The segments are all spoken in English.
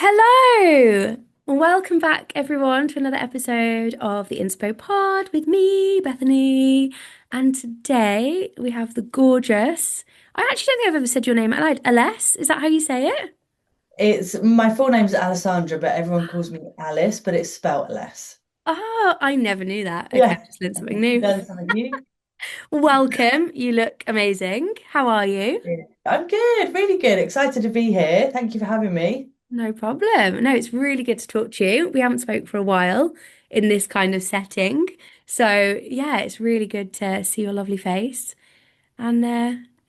Hello! Welcome back, everyone, to another episode of the Inspo Pod with me, Bethany. And today we have the gorgeous, I actually don't think I've ever said your name out loud. Aless, is that how you say it? It's my full name's Alessandra, but everyone calls me Alice, but it's spelt less. Oh, I never knew that. Okay, Yeah, I've just learned something new. learn something new. Welcome. You look amazing. How are you? Yeah. I'm good, really good. Excited to be here. Thank you for having me. No problem. No, it's really good to talk to you. We haven't spoke for a while in this kind of setting. So, yeah, it's really good to see your lovely face. And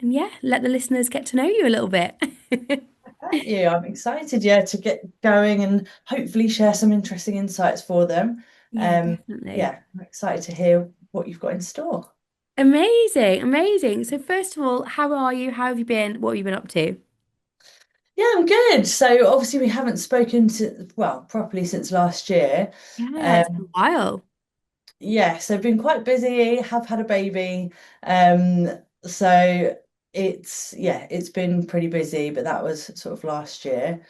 yeah, let the listeners get to know you a little bit. Thank you. I'm excited, yeah, to get going and hopefully share some interesting insights for them. Yeah, Um, definitely. yeah, I'm excited to hear what you've got in store. Amazing, amazing. So first of all, how are you? How have you been? What have you been up to? Yeah, I'm good. So obviously we haven't spoken properly since last year. Yeah, it's been Um, a while. Yes, I've been quite busy, have had a baby. So it's been pretty busy, but that was sort of last year.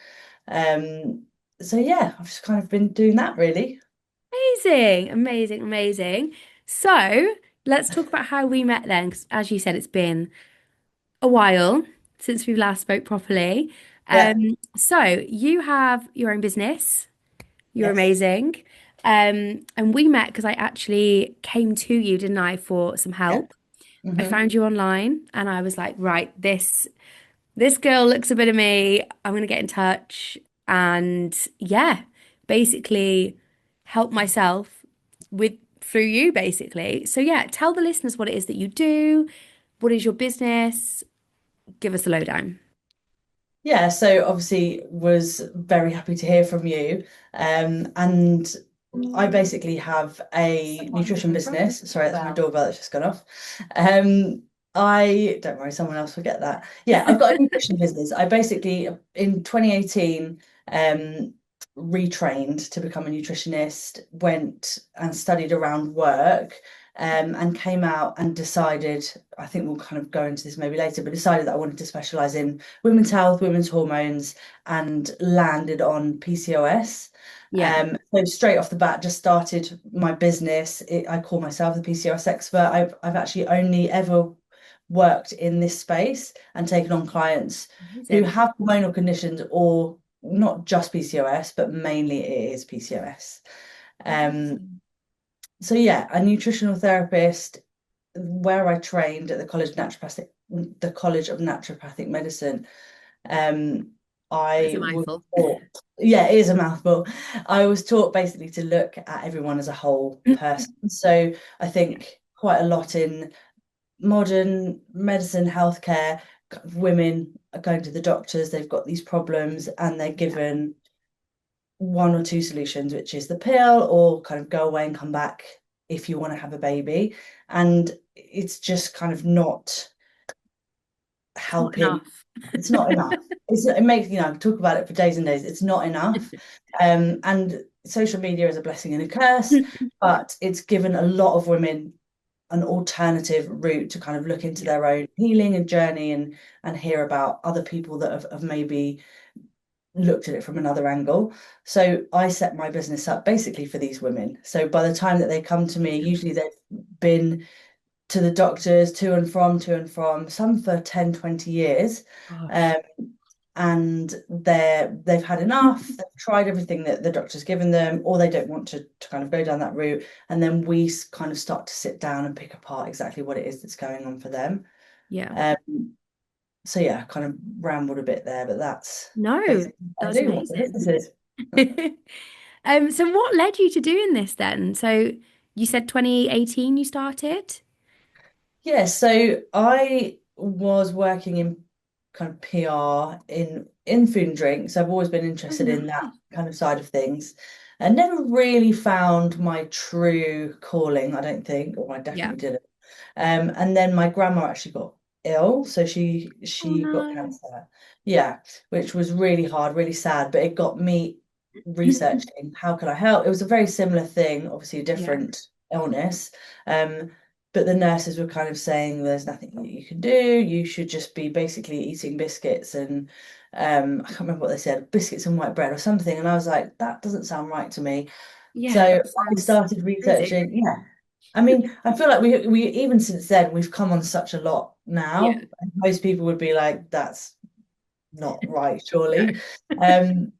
Um, so yeah, I've just kind of been doing that really. Amazing, amazing, amazing. So let's talk about how we met then, 'cause as you said, it's been a while since we last spoke properly. Yeah, So you have your own business. You're yes. amazing. And we met because I actually came to you, didn't I, for some Yeah. help. I Hmm. found you online and I was like, right, this girl looks a bit of me. I'm gonna get in touch and yeah, basically help myself with through you basically. So yeah, tell the listeners what it is that you do. What is your business? Give us a lowdown. Yeah, so obviously was very happy to hear from you. And I basically have a nutrition business. Sorry, that's my doorbell that's just gone off. I don't worry, someone else will get that. Yeah, I've got a nutrition business. I basically in 2018 um retrained to become a nutritionist, went and studied around work, and came out and decided, I think we'll kind of go into this maybe later, but decided that I wanted to specialize in women's health, women's hormones, and landed on PCOS. Yeah. So straight off the bat, just started my business. I call myself the PCOS expert. I've actually only ever worked in this space and taken on clients who Amazing. have hormonal conditions or not just PCOS, but mainly it is PCOS. Um, Amazing. so yeah, a nutritional therapist where I trained at the College of Naturopathic Medicine. Um, That is I a was mouthful. taught, yeah, it is a mouthful. I was taught basically to look at everyone as a whole person. So I think quite a lot in modern medicine, healthcare, women are going to the doctors, they've got these problems, and they're Yeah. given one or two solutions, which is the pill or kind of go away and come back if you want to have a baby. And it's just kind of not It's not helping. enough. It's not enough. It makes, talk about it for days and days. It's not enough. And social media is a blessing and a curse, but it's given a lot of women an alternative route to kind of look into Yeah. their own healing and journey and hear about other people that have maybe looked at it from another angle. So I set my business up basically for these women. So by the time that they come to me, usually they've been to the doctors to and from, some for 10, 20 years. Um, Gosh. and they've had enough, they've tried everything that the doctor's given them, or they don't want to kind of go down that route. And then we kind of start to sit down and pick apart exactly what it is that's going on for them. Yeah. Um, so yeah, kind of rambled a bit there, but that's No, basically that what I was do, what the amazing. business is. So what led you to doing this then? So you said 2018 you started? Yeah, so I was working in kind of PR in food and drink. So I've always been Oh, interested in that nice. kind of side of things. And never really found my true calling, I don't think, or I Yeah. definitely didn't. And then my grandma actually got ill, so she Oh she got no. cancer. Yeah, which was really hard, really sad, but it got me researching how can I help. It was a very similar thing, obviously a Yeah. different illness. Um, but the nurses were kind of saying there's nothing that you can do. You should just be basically eating biscuits and I can't remember what they said, biscuits and white bread or something. And I was like, that doesn't sound right to me. Yeah, So that I sounds started crazy. researching. Yeah. I mean, I feel like we even since then we've come on such a lot Yeah. now. And most people would be like, that's not right, No. surely. Um,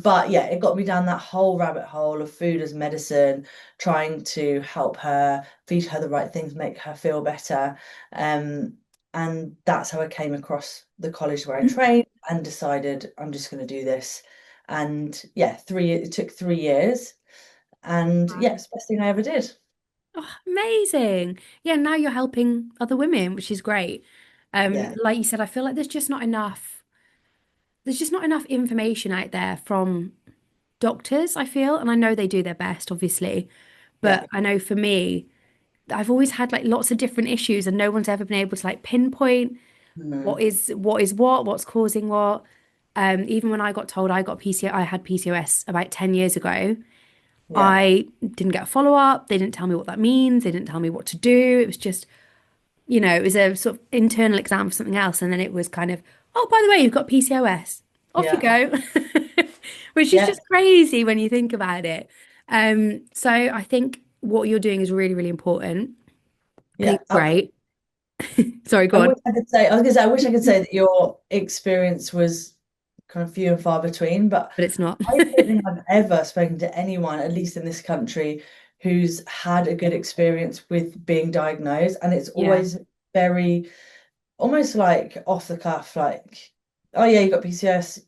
but yeah, it got me down that whole rabbit hole of food as medicine, trying to help her, feed her the right things, make her feel better. Um, and that's how I came across the college where I trained and decided I'm just going to do this. And yeah, it took 3 years. And yeah, Wow. it's the best thing I ever did. Oh, amazing. Yeah, now you're helping other women, which is great. Yeah. Like you said, I feel like there's just not enough information out there from doctors, I feel, and I know they do their best, obviously, Yeah. but I know for me, I've always had like lots of different issues and no one's ever been able to like pinpoint Mm, what's causing what. Even when I got told I got PCO, I had PCOS about 10 years ago. yeah. I didn't get a follow up. They didn't tell me what that means. They didn't tell me what to do. It was just, it was a sort of internal exam for something else. And then it was kind of, oh, by the way, you've got PCOS. Off you Yeah. go. Which is Yeah. just crazy when you think about it. So I think what you're doing is really, really important. I think Yeah. it's great. Sorry, I go on. wish I could say, I was gonna say, I wish I could say that your experience was kind of few and far between, but But it's not. I don't think I've ever spoken to anyone, at least in this country, who's had a good experience with being diagnosed. And it's Yeah, always very, almost like off the cuff, like, oh yeah, you got PCOS,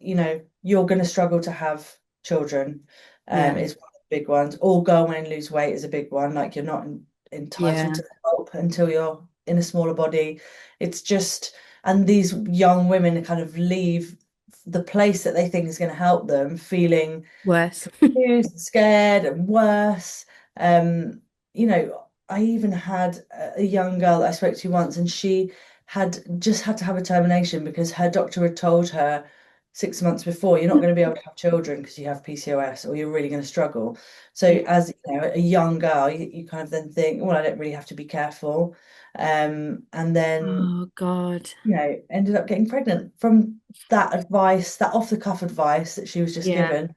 you're going to struggle to have children. yeah, Is one of the big ones. Or go away and lose weight is a big one. Like you're not entitled yeah, to help until you're in a smaller body. It's just, and these young women kind of leave the place that they think is going to help them feeling worse. confused, scared, and worse. I even had a young girl that I spoke to once, and she had to have a termination because her doctor had told her 6 months before, you're not going to be able to have children because you have PCOS, or you're really going to struggle. So, Yeah. as a young girl, you kind of then think, well, I don't really have to be careful. And then Oh God. ended up getting pregnant from that advice, that off the cuff advice that she was just Yeah, given.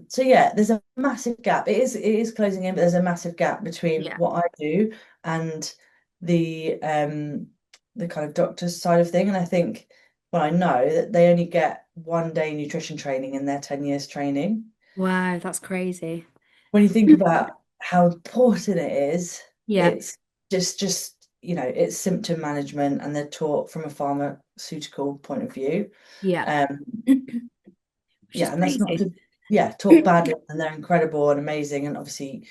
So yeah, there's a massive gap. It is closing in, but there's a massive gap between yeah. what I do and the kind of doctor's side of thing. And I think, well, I know that they only get 1 day nutrition training in their 10 years training. Wow, that's crazy. When you think about how important it is, Yeah, it's it's symptom management, and they're taught from a pharmaceutical point of view. yeah. Um, Which is yeah, and that's not crazy. to, yeah, talk badly, and they're incredible and amazing. And obviously,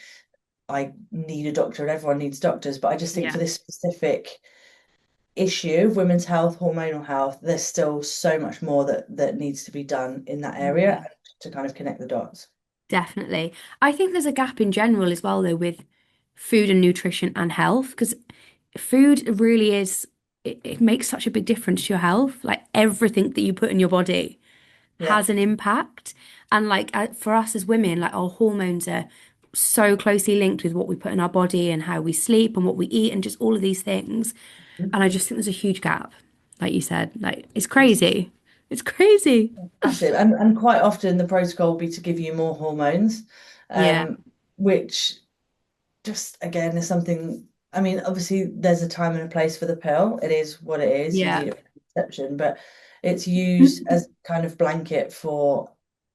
I need a doctor and everyone needs doctors, but I just think for Yeah, this specific issue of women's health, hormonal health, there's still so much more that needs to be done in that area yeah, to kind of connect the dots. definitely. I think there's a gap in general as well, though, with food and nutrition and health, because food really is, it makes such a big difference to your health. Like everything that you put in your body Yeah. has an impact. And like for us as women, like our hormones are so closely linked with what we put in our body and how we sleep and what we eat and just all of these things. And I just think there's a huge gap, like you said. Like it's crazy. It's crazy. Massive. And quite often the protocol will be to give you more hormones, Yeah. um, which just again is something. I mean, obviously there's a time and a place for the pill. It is what it is. You Yeah. need it for conception, but it's used as kind of blanket for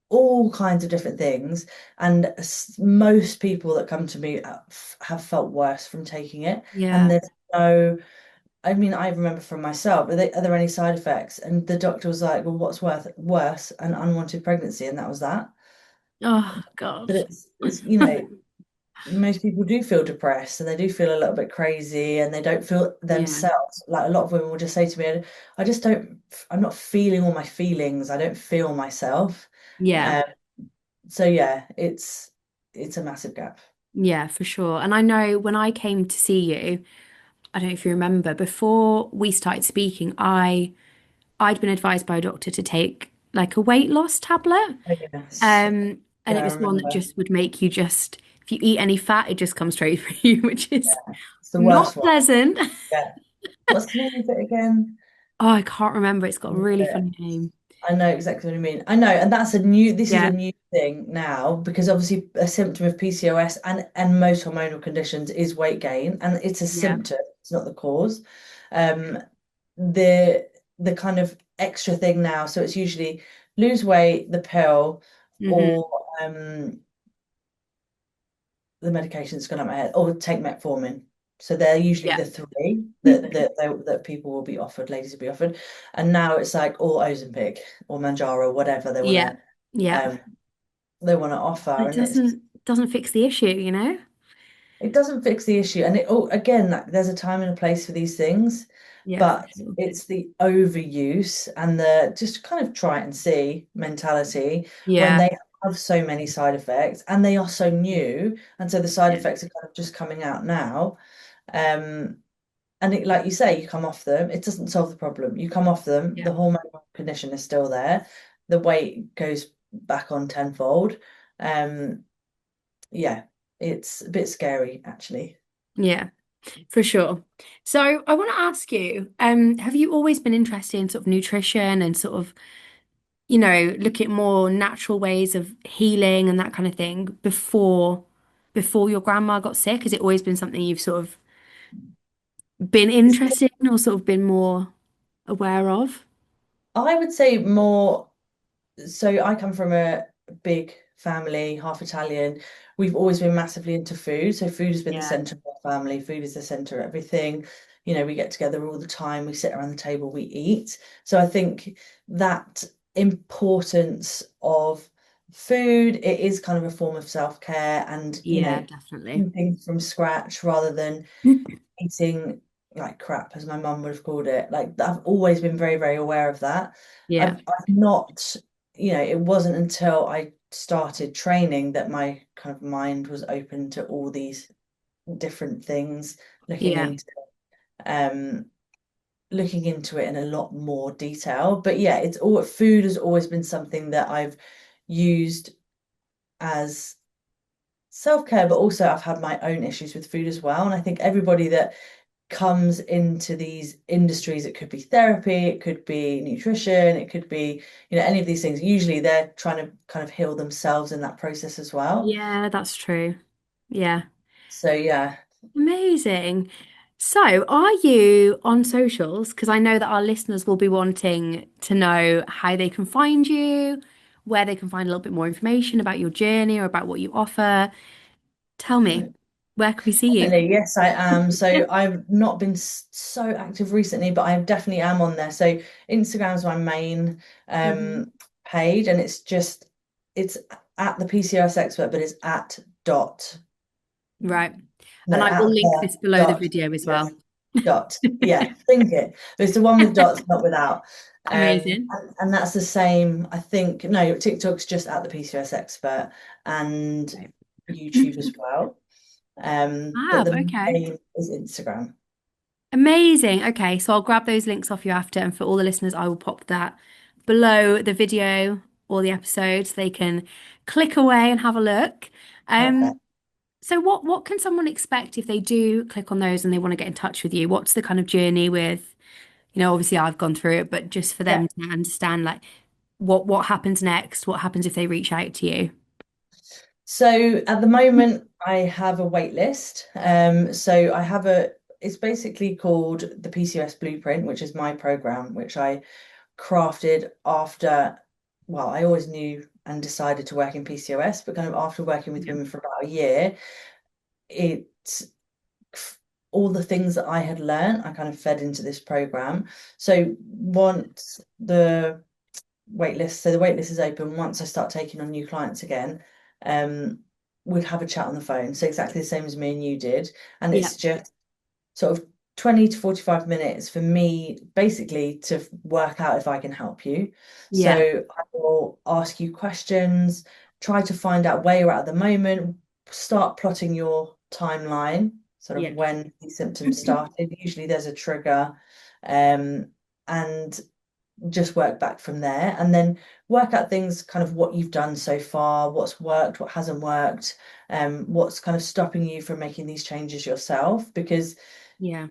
all kinds of different things. And most people that come to me have felt worse from taking it. And Yeah. there's no, I mean, I remember from myself, are there any side effects? And the doctor was like, well, what's worse? An unwanted pregnancy, and that was that. Oh God. But it's most people do feel depressed and they do feel a little bit crazy and they don't feel Yeah. themselves. Like a lot of women will just say to me, I just don't, I'm not feeling all my feelings. I don't feel myself. Yeah. Um, so yeah, it's a massive gap. Yeah, for sure. And I know when I came to see you, I don't know if you remember, before we started speaking, I'd been advised by a doctor to take like a weight loss tablet. Oh, yes. And Yeah, it I was one that remember. just would make you just, if you eat any fat, it just comes straight for you, which is It's the not worst one. pleasant. Yeah. What's the name of it again? Oh, I can't remember. It's got a really Yeah. funny name. I know exactly what you mean. I know, and this is a Yeah, new thing now because obviously a symptom of PCOS and most hormonal conditions is weight gain, and it's a yeah. symptom, it's not the cause. Um, the the kind of extra thing now, so it's usually lose weight, the pill, Hmm. or the medication's gone up my head, or take metformin. So they're usually Yeah. the three that people will be offered, ladies will be offered. And now it's like all Ozempic or Manjaro, whatever Yeah. Yeah. um they want to But offer. it And it's doesn't fix the issue, you know? it doesn't fix the issue. And again, like, there's a time and a place for these things, Yeah, for but sure. it's the overuse and the just kind of try it and see mentality when Yeah. they have so many side effects and they are so new. And so the side Yeah. effects are kind of just coming out now. Um, and like you say, you come off them, it doesn't solve the problem. You come off them, Yeah. the hormonal condition is still there, the weight goes back on tenfold. Um, yeah, it's a bit scary actually. Yeah, for sure. So I want to ask you, have you always been interested in sort of nutrition and sort of, look at more natural ways of healing and that kind of thing before your grandma got sick? Has it always been something you've sort of been It's, interested in or sort of been more aware of? I would say more. So I come from a big family, half Italian. We've always been massively into food. So food has been the Yeah. center of our family. Food is the center of everything. You know, we get together all the time. We sit around the table, we eat. So I think that importance of food, it is kind of a form of self-care and, Yeah, definitely. eating from scratch rather than eating like crap, as my mum would have called it. Like I've always been very, very aware of that. Yeah. I've not, it wasn't until I started training that my kind of mind was open to all these different things, looking Yeah. into um looking into it in a lot more detail. But yeah, it's all food has always been something that I've used as self-care, but also I've had my own issues with food as well. And I think everybody that comes into these industries, it could be therapy, it could be nutrition, it could be, any of these things. Usually they're trying to kind of heal themselves in that process as well. Yeah, that's true. Yeah. So yeah, Amazing. So, are you on socials? Because I know that our listeners will be wanting to know how they can find you, where they can find a little bit more information about your journey or about what you offer. Tell me, where can we see you? definitely, yes, I am. So I've not been so active recently, but I definitely am on there. So Instagram's my main Hmm. page, and it's at the PCOS expert, but it's at dot Right. no And I will at link the this below the dot video as yes well. yeah, think it. But it's the one with dots, not without. Amazing. And that's the same, I think. No, TikTok's just at the PCOS expert and Right. YouTube as well. But Fab. the Okay. main is Instagram. Amazing. Okay, so I'll grab those links off you after, and for all the listeners, I will pop that below the video or the episode so they can click away and have a look. Perfect. So what can someone expect if they do click on those and they want to get in touch with you? What's the kind of journey with, obviously I've gone through it, but just for Yeah. them to understand like what happens next, what happens if they reach out to you? So at the moment, I have a wait list. So it's basically called the PCOS Blueprint, which is my program, which I crafted after, well, I always knew and decided to work in PCOS, but kind of after working with Yeah. women for about a year, it all the things that I had learned, I kind of fed into this program. So once the wait list is open, once I start taking on new clients again, um, we'd have a chat on the phone. So exactly the same as me and you did. And Yeah. it's just sort of 20 to 45 minutes for me basically to work out if I can help you. Yeah. So I will ask you questions, try to find out where you're at the moment, start plotting your timeline, sort of Yeah. when these symptoms started. Usually there's a trigger, and just work back from there and then work out things kind of what you've done so far, what's worked, what hasn't worked, what's kind of stopping you from making these changes yourself because Yeah.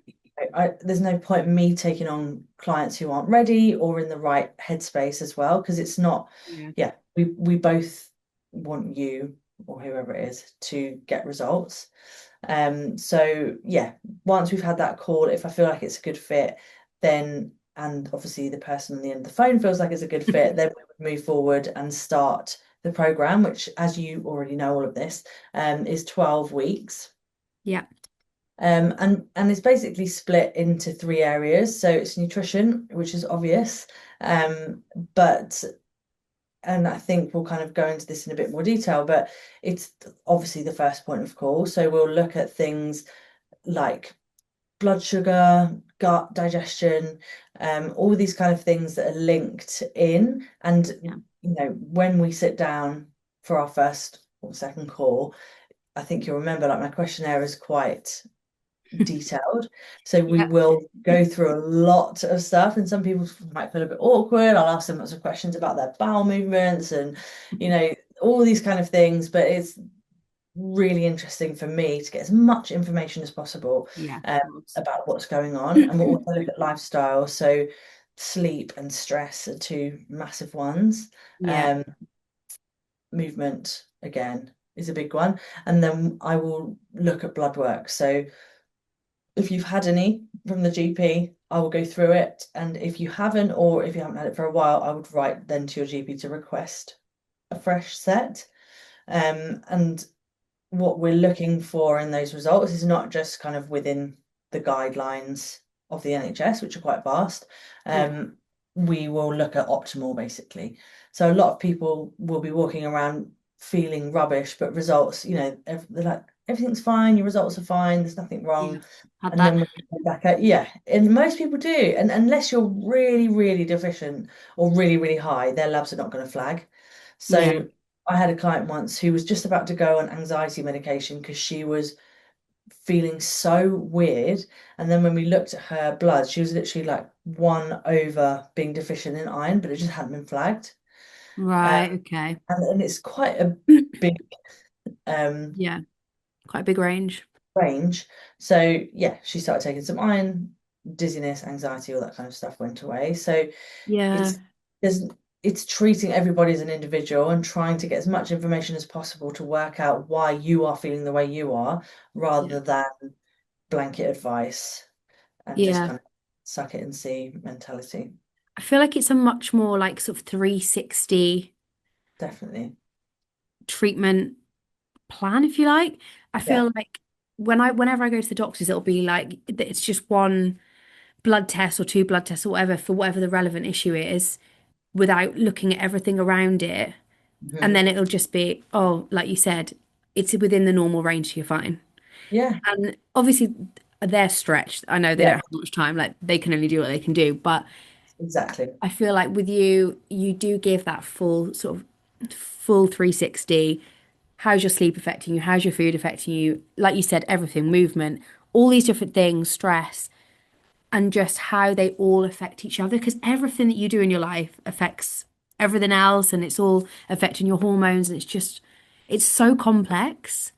there's no point in me taking on clients who aren't ready or in the right headspace as well, because it's not, Yeah. yeah, we both want you or whoever it is to get results. So yeah, once we've had that call, if I feel like it's a good fit, then and obviously the person on the end of the phone feels like it's a good fit, then we would move forward and start the program, which, as you already know, all of this, is 12 weeks. Yeah. And it's basically split into three areas. So it's nutrition, which is obvious, but and I think we'll kind of go into this in a bit more detail, but it's obviously the first point of call. So we'll look at things like blood sugar, gut, digestion, all these kind of things that are linked in. And Yeah. when we sit down for our first or second call, I think you'll remember like my questionnaire is quite detailed. So we Yeah. will go through a lot of stuff, and some people might feel a bit awkward. I'll ask them lots of questions about their bowel movements and, all these kind of things. But it's really interesting for me to get as much information as possible Yeah. um, Of course. about what's going on. And we'll also look at lifestyle. So sleep and stress are two massive ones. Yeah. Um, movement again is a big one. And then I will look at blood work. So if you've had any from the GP, I will go through it. And if you haven't, or if you haven't had it for a while, I would write then to your GP to request a fresh set. And what we're looking for in those results is not just kind of within the guidelines of the NHS, which are quite vast. Yeah. We will look at optimal basically. So a lot of people will be walking around feeling rubbish, but results, they're like, everything's fine, your results are fine, there's nothing Yeah. wrong. Had And then that. when you go back at, yeah, and most people do. And unless you're really, really deficient or really, really high, their labs are not going to flag. Yeah. So I had a client once who was just about to go on anxiety medication because she was feeling so weird. And then when we looked at her blood, she was literally like 1 over being deficient in iron, but it just hadn't been flagged. Um, Right. Okay. and it's quite a big um, Yeah. Quite a big range. range. So yeah, she started taking some iron, dizziness, anxiety, all that kind of stuff went away. So Yeah. it's there's it's treating everybody as an individual and trying to get as much information as possible to work out why you are feeling the way you are, Yeah. rather than blanket advice and just Yeah. kind of suck it and see mentality. I feel like it's a much more like sort of 360 Definitely. treatment plan, if you like. I Yeah. feel like whenever I go to the doctors, it'll be like it's just one blood test or two blood tests or whatever for whatever the relevant issue is without looking at everything around it. And Mhm. then it'll just be, oh, like you said, it's within the normal range, you're fine. Yeah. And obviously they're stretched. I know they don't Yeah. have much time, like they can only do what they can do. But Exactly. I feel like with you, you do give that full sort of full 360. How's your sleep affecting you? How's your food affecting you? Like you said, everything, movement, all these different things, stress, and just how they all affect each other. Because everything that you do in your life affects everything else, and it's all affecting your hormones, and it's so complex.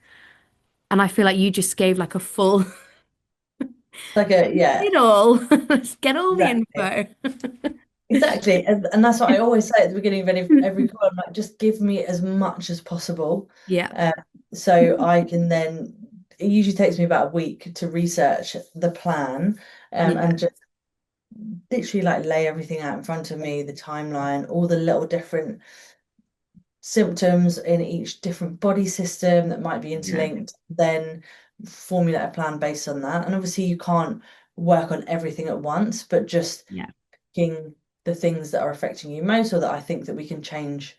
And I feel like you just gave like a full Like a yeah, it all. Let's get all the exactly. info. Exactly. And that's what I always say at the beginning of every call. I'm like, just give me as much as possible. Yeah, Um, so I can then, it usually takes me about a week to research the plan, yeah, and just literally like lay everything out in front of me, the timeline, all the little different symptoms in each different body system that might be yeah, interlinked, then formulate a plan based on that. And obviously you can't work on everything at once, but just yeah, picking the things that are affecting you most, or that I think that we can change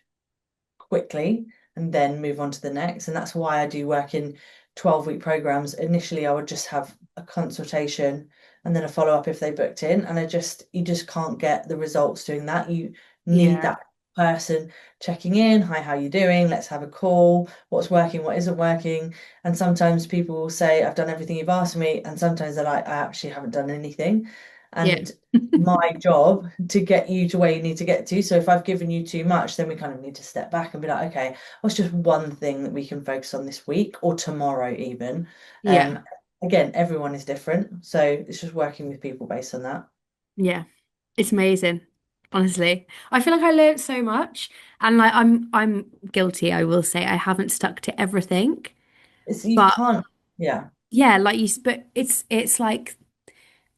quickly and then move on to the next. And that's why I do work in 12-week programs. Initially, I would just have a consultation and then a follow-up if they booked in. And you just can't get the results doing that. You need yeah, that person checking in. Hi, how you doing? Let's have a call. What's working? What isn't working? And sometimes people will say, I've done everything you've asked me. And sometimes they're like, I actually haven't done anything. yeah, And my job to get you to where you need to get to. So if I've given you too much, then we kind of need to step back and be like, okay, what's just one thing that we can focus on this week or tomorrow even? yeah, again, everyone is different. So it's just working with people based on that. Yeah. It's amazing. Honestly. I feel like I learned so much and like I'm guilty, I will say. I haven't stuck to everything. You But can't, yeah, yeah, like but it's like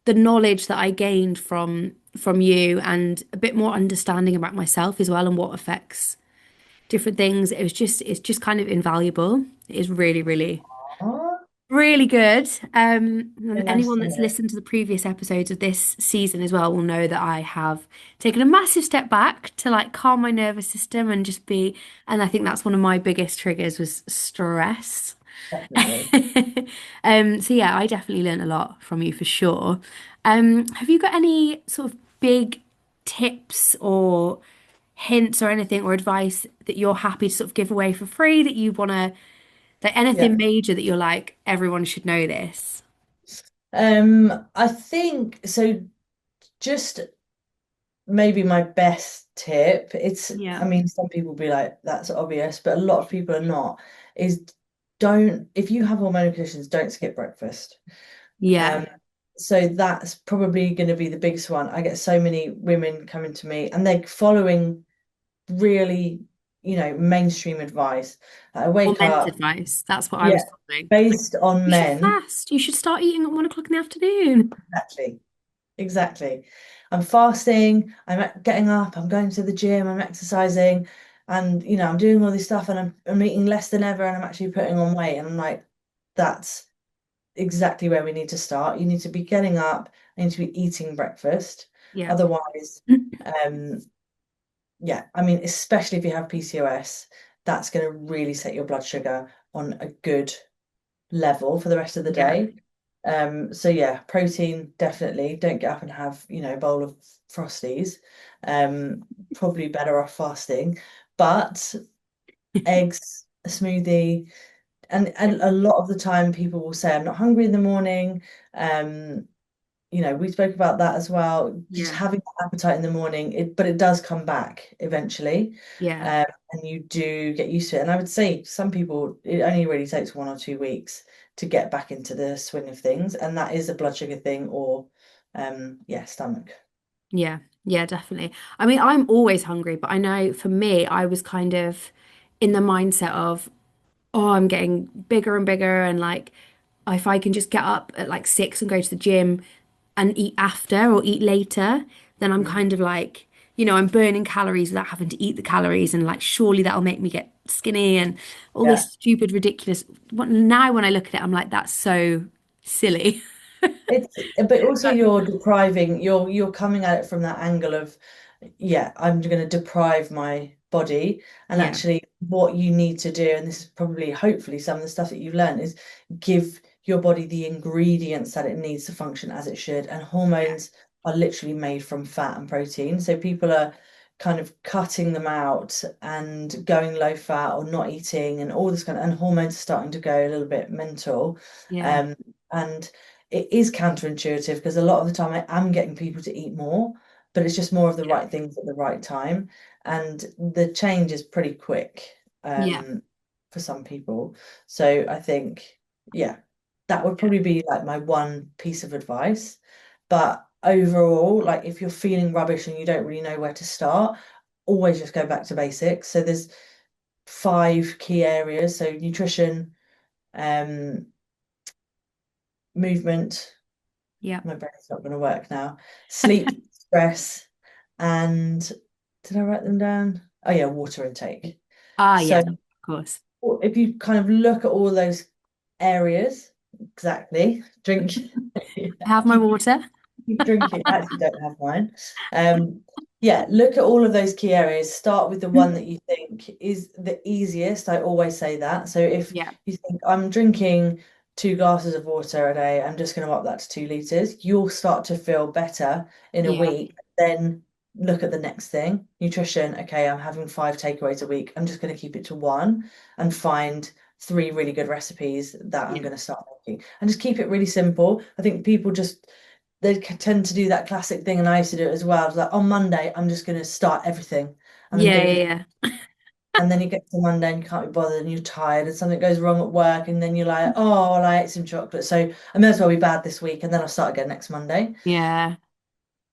the knowledge that I gained from you and a bit more understanding about myself as well and what affects different things. It's just kind of invaluable. It is really, really, oh, really good. very And nice anyone to that's hear. listened to the previous episodes of this season as well will know that I have taken a massive step back to like calm my nervous system and just be, and I think that's one of my biggest triggers was stress. Definitely. So yeah, I definitely learned a lot from you for sure. Have you got any sort of big tips or hints or anything or advice that you're happy to sort of give away for free that you want to, like Yeah. anything major that you're like, everyone should know this? I think so. Just maybe my best tip. I Yeah. mean, some people will be like, that's obvious, but a lot of people are not, is if you have hormonal conditions, don't skip breakfast. Yeah. Um, so that's probably going to be the biggest one. I get so many women coming to me and they're following really, mainstream advice. I Or wake men's up, advice. That's what I yeah, was following. Like, based on you should men. fast. You should start eating at 1 o'clock in the afternoon. Exactly. Exactly. I'm fasting, getting up, I'm going to the gym, I'm exercising, and I'm doing all this stuff and I'm eating less than ever and I'm actually putting on weight. And I'm like, that's exactly where we need to start. You need to be getting up, you need to be eating breakfast. Yeah. Otherwise, um, yeah, I mean, especially if you have PCOS, that's going to really set your blood sugar on a good level for the rest of the Yeah. day. So yeah, protein definitely. Don't get up and have, a bowl of Frosties. Probably better off fasting. But eggs, a smoothie, and a lot of the time people will say, I'm not hungry in the morning. Um, we spoke about that as well. Just Yeah. having that appetite in the morning, but it does come back eventually. Yeah. And you do get used to it. And I would say some people, it only really takes 1 or 2 weeks to get back into the swing of things. And that is a blood sugar thing or, yeah, stomach. Yeah, yeah, definitely. I mean, I'm always hungry, but I know for me, I was kind of in the mindset of, oh, I'm getting bigger and bigger, and like, if I can just get up at like 6 and go to the gym and eat after or eat later, then I'm Mhm. kind of like, I'm burning calories without having to eat the calories, and like, surely that'll make me get skinny and all Yeah. this stupid, ridiculous. Now, when I look at it, I'm like, that's so silly. But also But you're coming at it from that angle of, yeah, I'm going to deprive my body. And yeah, actually, what you need to do, and this is probably, hopefully, some of the stuff that you've learned, is give your body the ingredients that it needs to function as it should. And yeah, hormones are literally made from fat and protein. So people are kind of cutting them out and going low fat or not eating and all this and hormones are starting to go a little bit mental. yeah, And it is counterintuitive because a lot of the time I am getting people to eat more, but it's just more of the yeah, right things at the right time. And the change is pretty quick yeah, for some people. So I think, yeah, that would yeah, probably be like my one piece of advice. But overall, like if you're feeling rubbish and you don't really know where to start, always just go back to basics. So there's 5 key areas. So nutrition, um, movement, yeah. my brain's not going to work now. Sleep, stress, and did I write them down? Oh yeah, water intake. Ah, So yes, of course. if you kind of look at all those areas, exactly, drink, I have my keep water. keep drinking. I actually don't have mine. Um, yeah, look at all of those key areas. Start with the one that you think is the easiest. I always say that. So if Yeah, you think I'm drinking 2 glasses of water a day, I'm just going to up that to 2 liters. You'll start to feel better in a yeah, week. Then look at the next thing. Nutrition. Okay, I'm having 5 takeaways a week. I'm just going to keep it to one and find 3 really good recipes that I'm yeah, going to start making and just keep it really simple. I think people just they tend to do that classic thing, and I used to do it as well. I was like, on Monday, I'm just going to start everything, and I'm yeah, going to eat yeah, yeah. And then you get to Monday and you can't be bothered and you're tired and something goes wrong at work and then you're like, oh, well, I ate some chocolate. So I may as well be bad this week and then I'll start again next Monday. Yeah.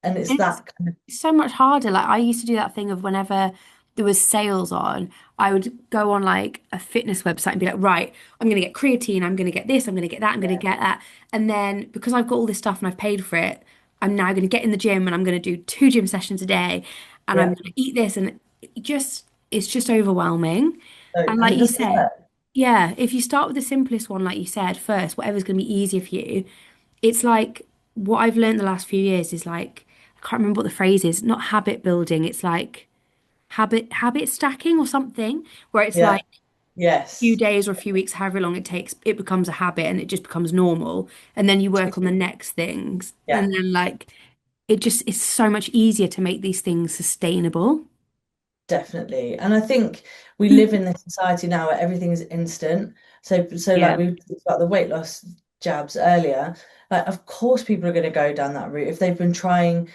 And it's It's that kind of, so much harder. Like I used to do that thing of whenever there was sales on, I would go on like a fitness website and be like, right, I'm gonna get creatine, I'm gonna get this, I'm gonna get that, I'm gonna yeah, get that. And then because I've got all this stuff and I've paid for it, I'm now gonna get in the gym and I'm gonna do 2 gym sessions a day and I'm yeah. gonna eat this and it's just overwhelming. So, And and like it you doesn't said, work. yeah, if you start with the simplest one, like you said, first, whatever's gonna be easier for you, it's like what I've learned the last few years is like I can't remember what the phrase is, not habit building, it's like habit stacking or something, where it's Yeah, like a few yes. days or a few weeks, however long it takes, it becomes a habit and it just becomes normal. And then you work on the next things. Yeah. And then like it just is so much easier to make these things sustainable. Definitely. And I think we live in this society now where everything is instant. So like Yeah. we talked about the weight loss jabs earlier, like of course people are going to go down that route if they've been trying,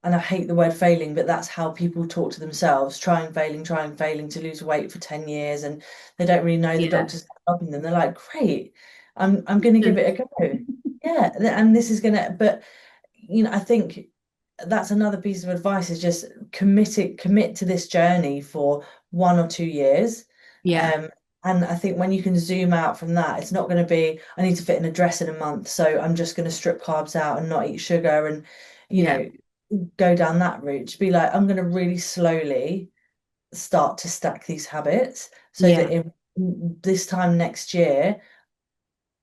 and I hate the word failing, but that's how people talk to themselves, trying, failing to lose weight for 10 years and they don't really know the Yeah. doctor's helping them. They're like, great, I'm gonna give Instant. it a go. Yeah, and this is gonna, but I think that's another piece of advice is just commit to this journey for 1 or 2 years. Yeah. Um, and I think when you can zoom out from that, it's not going to be, I need to fit in a dress in a month, so I'm just going to strip carbs out and not eat sugar and, you Yeah. know, go down that route. To be like, I'm going to really slowly start to stack these habits so that Yeah. in this time next year,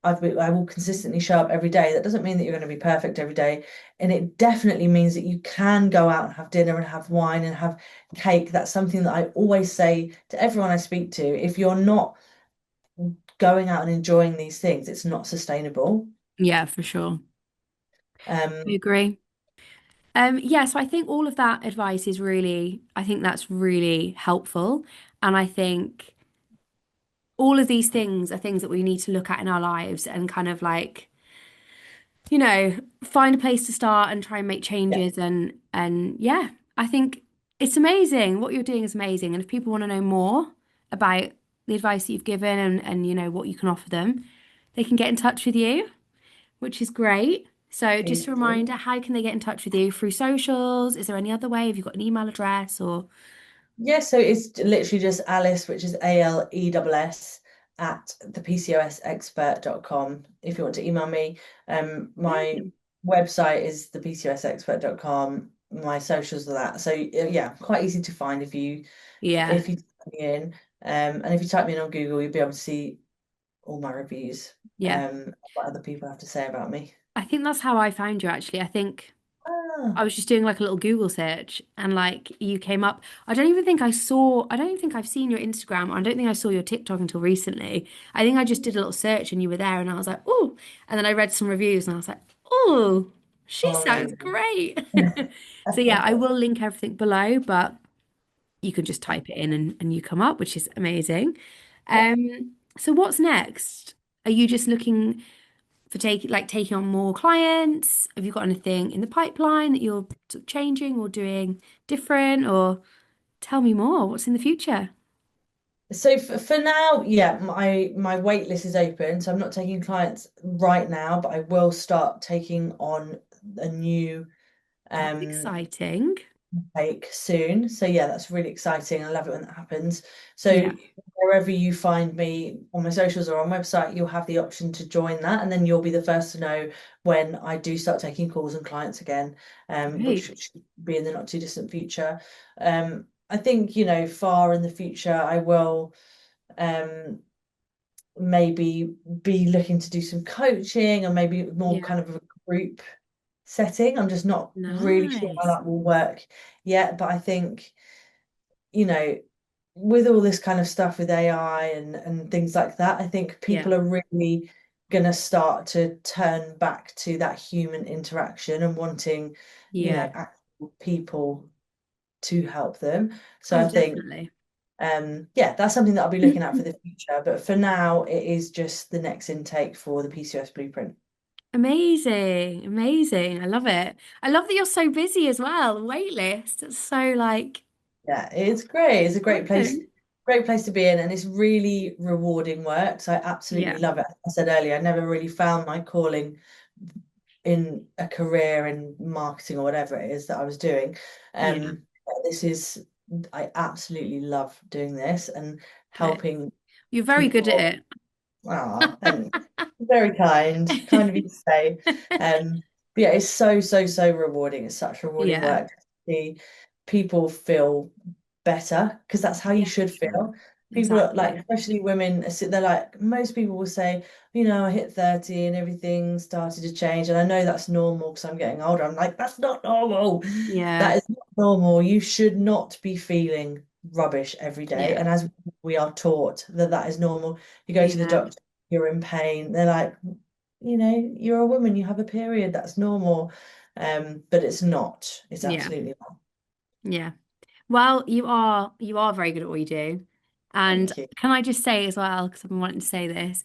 I will consistently show up every day. That doesn't mean that you're going to be perfect every day. And it definitely means that you can go out and have dinner and have wine and have cake. That's something that I always say to everyone I speak to. If you're not going out and enjoying these things, it's not sustainable. Yeah, for sure. I Um, agree. Yeah, so I think all of that advice is really, I think that's really helpful. And I think all of these things are things that we need to look at in our lives and kind of like, find a place to start and try and make yeah. changes and yeah, I think it's amazing. What you're doing is amazing. And if people want to know more about the advice that you've given and what you can offer them, they can get in touch with you, which is great. So just a Easy. reminder, how can they get in touch with you? Through socials? Is there any other way? Have you got an email address or Yeah, so it's literally just Alice, which is ALESS at the.pcos.expert.com. If you want to email me, my amazing? website is the.pcos.expert.com. My socials are that. So yeah, quite easy to find Yeah, if you type me in. And if you type me in on Google, you'll be able to see all my reviews, yeah. what other people have to say about me. I think that's how I found you actually. I think Ah, I was just doing like a little Google search and like you came up. I don't think I've seen your Instagram. I don't think I saw your TikTok until recently. I think I just did a little search and you were there and I was like, oh, and then I read some reviews and I was like, oh, she oh, sounds amazing. great. So yeah, I will link everything below, but you can just type it in and you come up, which is amazing. Yeah. So what's next? Are you just looking for taking on more clients? Have you got anything in the pipeline that you're sort of changing or doing different? Or tell me more. What's in the future? So for now, yeah, my wait list is open. So I'm not taking clients right now, but I will start taking on a new That's um exciting. take soon. So yeah, that's really exciting. I love it when that happens. So Yeah. wherever you find me on my socials or on website, you'll have the option to join that, and then you'll be the first to know when I do start taking calls and clients again, which Great. should be in the not too distant future. I think, far in the future, I will um maybe be looking to do some coaching or maybe more Yeah. kind of a group setting. I'm just not really sure how Nice. that will work yet, but I think, you know, with all this kind of stuff with AI and things like that, I think Yeah. people are really going to start to turn back to that human interaction and wanting, Yeah. actual people to help them. So Oh, I think definitely. yeah, that's something that I'll be looking at for the future. But for now, it is just the next intake for the PCOS blueprint. Amazing. Amazing. I love it. I love that you're so busy as well. Wait list. It's so like Yeah, it's great. It's a great place exciting. great place to be in, and it's really rewarding work. So I absolutely Yeah. love it. I said earlier, I never really found my calling in a career in marketing or whatever it is that I was doing. Yeah. This is, I absolutely love doing this and Good. helping You're very good people. at Ah, thank very kind of you to say. But yeah, it's so rewarding. It's such rewarding Yeah. work to see people feel better because that's how you Yeah, for should sure. feel. People are like, Exactly. especially women, they're like, most people will say, I hit 30 and everything started to change. And I know that's normal because I'm getting older. I'm like, that's not normal. Yeah. That is not normal. You should not be feeling rubbish every day. Yeah. And as we are taught that that is normal, you go to the Yeah. doctor, you're in pain. They're like, you're a woman, you have a period, that's normal. But it's not. It's Yeah. absolutely not. Yeah. Well, you are very good at what you do. And Thank you. can I just say as well, because I've been wanting to say this,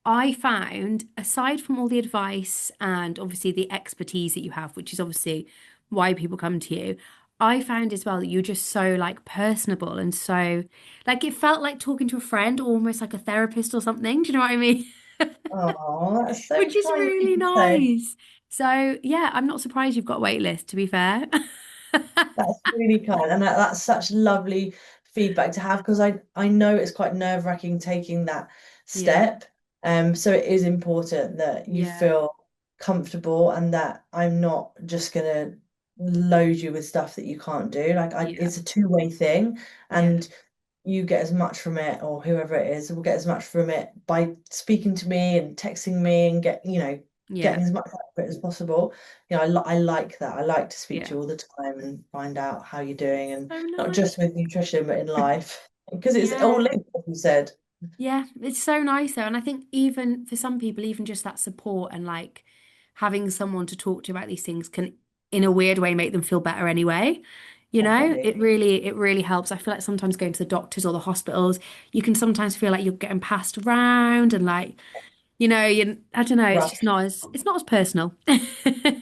I found, aside from all the advice and obviously the expertise that you have, which is obviously why people come to you, I found as well that you're just so like personable and so like it felt like talking to a friend, almost like a therapist or something. Do you know what I mean? Oh, that's so Which is kind of you really to say. nice. So yeah, I'm not surprised you've got a wait list, to be fair. That's really kind, and that's such lovely feedback to have because I know it's quite nerve-wracking taking that Yeah, step. So it is important that you yeah, feel comfortable and that I'm not just gonna load you with stuff that you can't do. yeah, it's a two-way thing, yeah, and you get as much from it, or whoever it is will get as much from it by speaking to me and texting me and yeah. getting as much out of it as possible. I like that. I like to speak Yeah. to you all the time and find out how you're doing, and So not nice. just with nutrition, but in life, because it's all Yeah. linked, as you said. Yeah, it's so nice though. And I think even for some people, even just that support and like having someone to talk to about these things can, in a weird way, make them feel better anyway. You know, Definitely. it really helps. I feel like sometimes going to the doctors or the hospitals, you can sometimes feel like you're getting passed around and like, I don't know, it's just Rush. it's not as personal.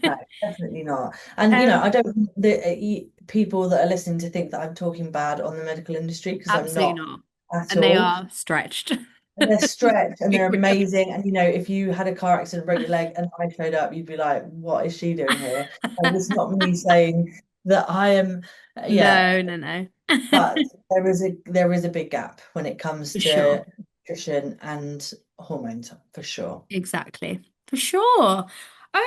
No, definitely not. And I Um, don't want the people that are listening to think that I'm talking bad on the medical industry because I'm Absolutely not not. at And they all. are stretched. And they're stretched and they're Yeah. amazing. And if you had a car accident, broke your leg, and I showed up, you'd be like, "What is she doing here?" And it's not me saying that I am, yeah. No, no, no. But there is a big gap when it comes For sure. to nutrition and hormones, for sure. Exactly. For sure.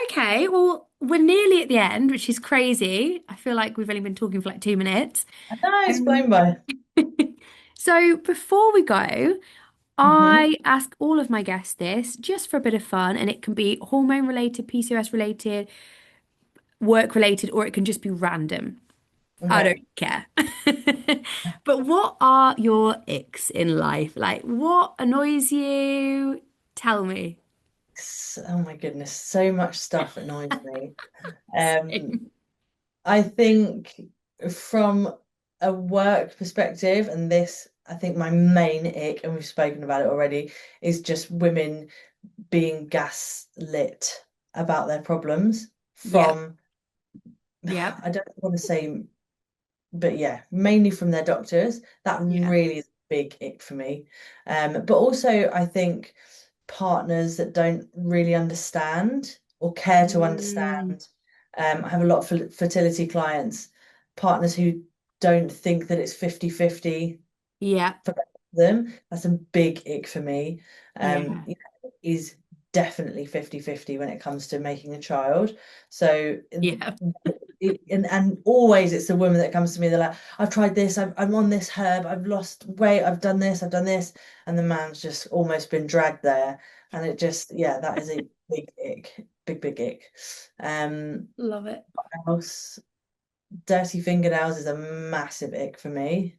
Okay, well, we're nearly at the end, which is crazy. I feel like we've only been talking for like 2 minutes. I know it's Um, blown by. so before we go, Hmm. I ask all of my guests this just for a bit of fun, and it can be hormone related, PCOS related, work related, or it can just be random. I Okay. don't care. But what are your icks in life? Like, what annoys you? Tell me. Oh my goodness, so much stuff annoys me. Um, I think from a work perspective, and this, I think my main ick, and we've spoken about it already, is just women being gaslit about their problems Yep, from, yep, I don't want to say, but yeah, mainly from their doctors. That yeah. really is a big ick for me. But also, I think partners that don't really understand or care to Mm, understand. I have a lot of fertility clients, partners who don't think that it's 50-50 yeah, for them. That's a big ick for me. yeah, Is definitely 50-50 when it comes to making a child. So yeah. and always it's the woman that comes to me, they're like, I've tried this, I'm on this herb, I've lost weight, I've done this, and the man's just almost been dragged there. And it just, yeah, that is a big ick, big ick. Love it. Else, dirty fingernails is a massive ick for me.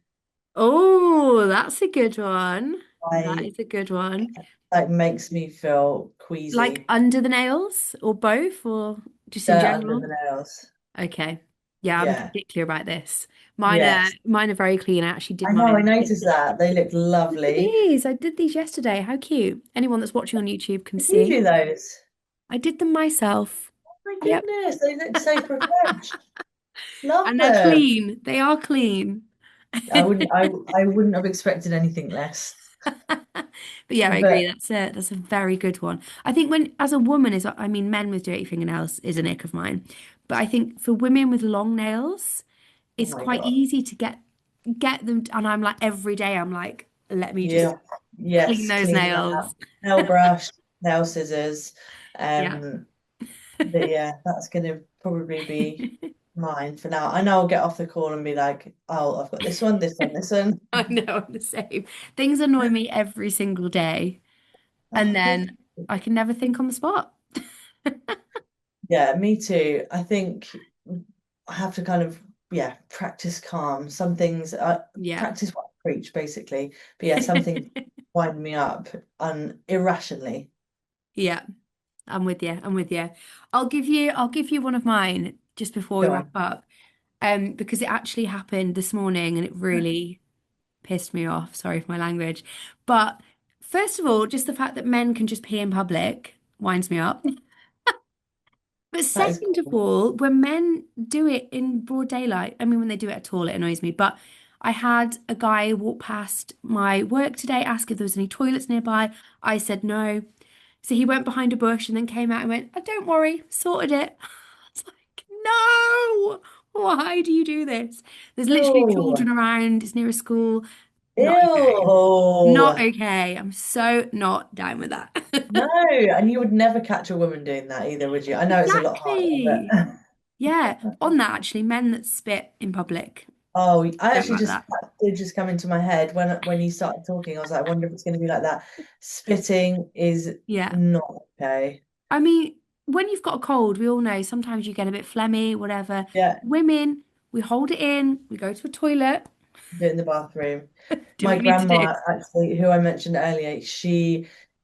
Oh, that's a good one. That I is a good one. Like makes me feel Like queasy. under the nails or both or just in Dirt under general? the nails. Okay. Yeah, I'm Yeah. particular about this. Yes. Mine are very clean. I actually did I know, I mine. noticed that. They look Look at lovely. these. I did these yesterday. How cute. Anyone that's watching on YouTube can Did you see. do those? I did them myself. Oh my Yep. goodness, they look so fresh. Love And they're them. clean. They are clean. I wouldn't have expected anything less. But yeah, I agree. But That's a very good one. I think when as a woman is I mean men with dirty fingernails is an ick of mine. But I think for women with long nails, oh it's my quite God. easy to get them and I'm like every day I'm like, let me just Yeah. clean Yes, those clean that up. nails. Nail brush, nail scissors. Yeah. Um, but yeah, that's gonna probably be mine for now. I know I'll get off the call and be like, oh, I've got this one, this one, this one. I know I'm the same. Things annoy me every single day, and Oh, good. then I can never think on the spot. Yeah, me too. I think I have to kind of, yeah, practice calm. Some things, Yeah. practice what I preach, basically. But yeah, some things wind me up irrationally. Yeah, I'm with you. I'm with you. I'll give you one of mine just before we Go wrap on. up. Because it actually happened this morning and it really pissed me off. Sorry for my language. But first of all, just the fact that men can just pee in public winds me up. But That is second of cool. all, when men do it in broad daylight, I mean, when they do it at all, it annoys me. But I had a guy walk past my work today, ask if there was any toilets nearby. I said no. So he went behind a bush and then came out and went, oh, don't worry, sorted it. It's like, no, why do you do this? There's literally Oh, children around, it's near a school. Not okay. Not ew. okay. I'm so not down with that. No, and you would never catch a woman doing that either, would you? I know it's a lot harder, Exactly. but Yeah. On that, actually, men that spit in public. oh, I Don't actually like just that. that did just come into my head when you started talking. I was like, I wonder if it's going to be like that. Spitting is Yeah. not okay. I mean, when you've got a cold, we all know sometimes you get a bit phlegmy, whatever. Yeah, Women, we hold it in, we go to a toilet, do it in the bathroom. do what My we need to do. grandma, actually, who I mentioned earlier,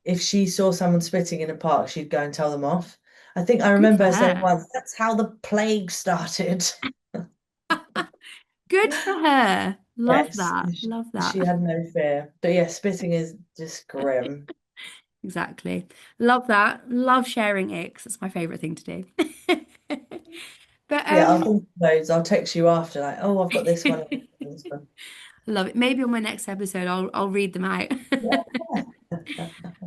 if she saw someone spitting in a park, she'd go and tell them off. I think I Good remember for her saying her. once, that's how the plague started. Good for her. Love Yes, that. Love she that. had no fear. But yeah, spitting is just grim. Exactly. Love that. Love sharing icks. It's my favorite thing to do. But Yeah, I'll think of those. I'll text you after, like, oh, I've got this one. And this one. love it. Maybe on my next episode I'll read them out. Yeah.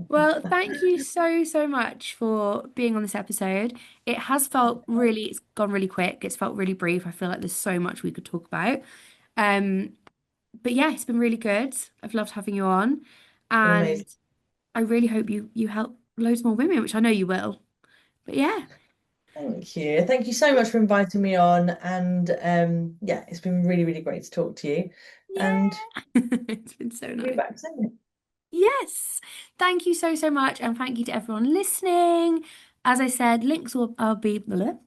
Well, thank you so, so much for being on this episode. It has felt really, it's gone really quick. It's felt really brief. I feel like there's so much we could talk about. Um, but yeah, it's been really good. I've loved having you on. Amazing. And I really hope you help loads more women, which I know you will. But yeah. Thank you. Thank you so much for inviting me on. And yeah, it's been really, really great to talk to you. And Yeah. It's been so we'll be nice. back soon. Yes. Thank you so, so much. And thank you to everyone listening. As I said, will be below.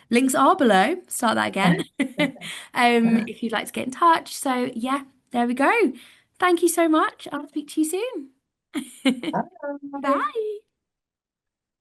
Links are below. Start that again. If you'd like to get in touch. So yeah, there we go. Thank you so much. I'll speak to you soon. Bye. Bye.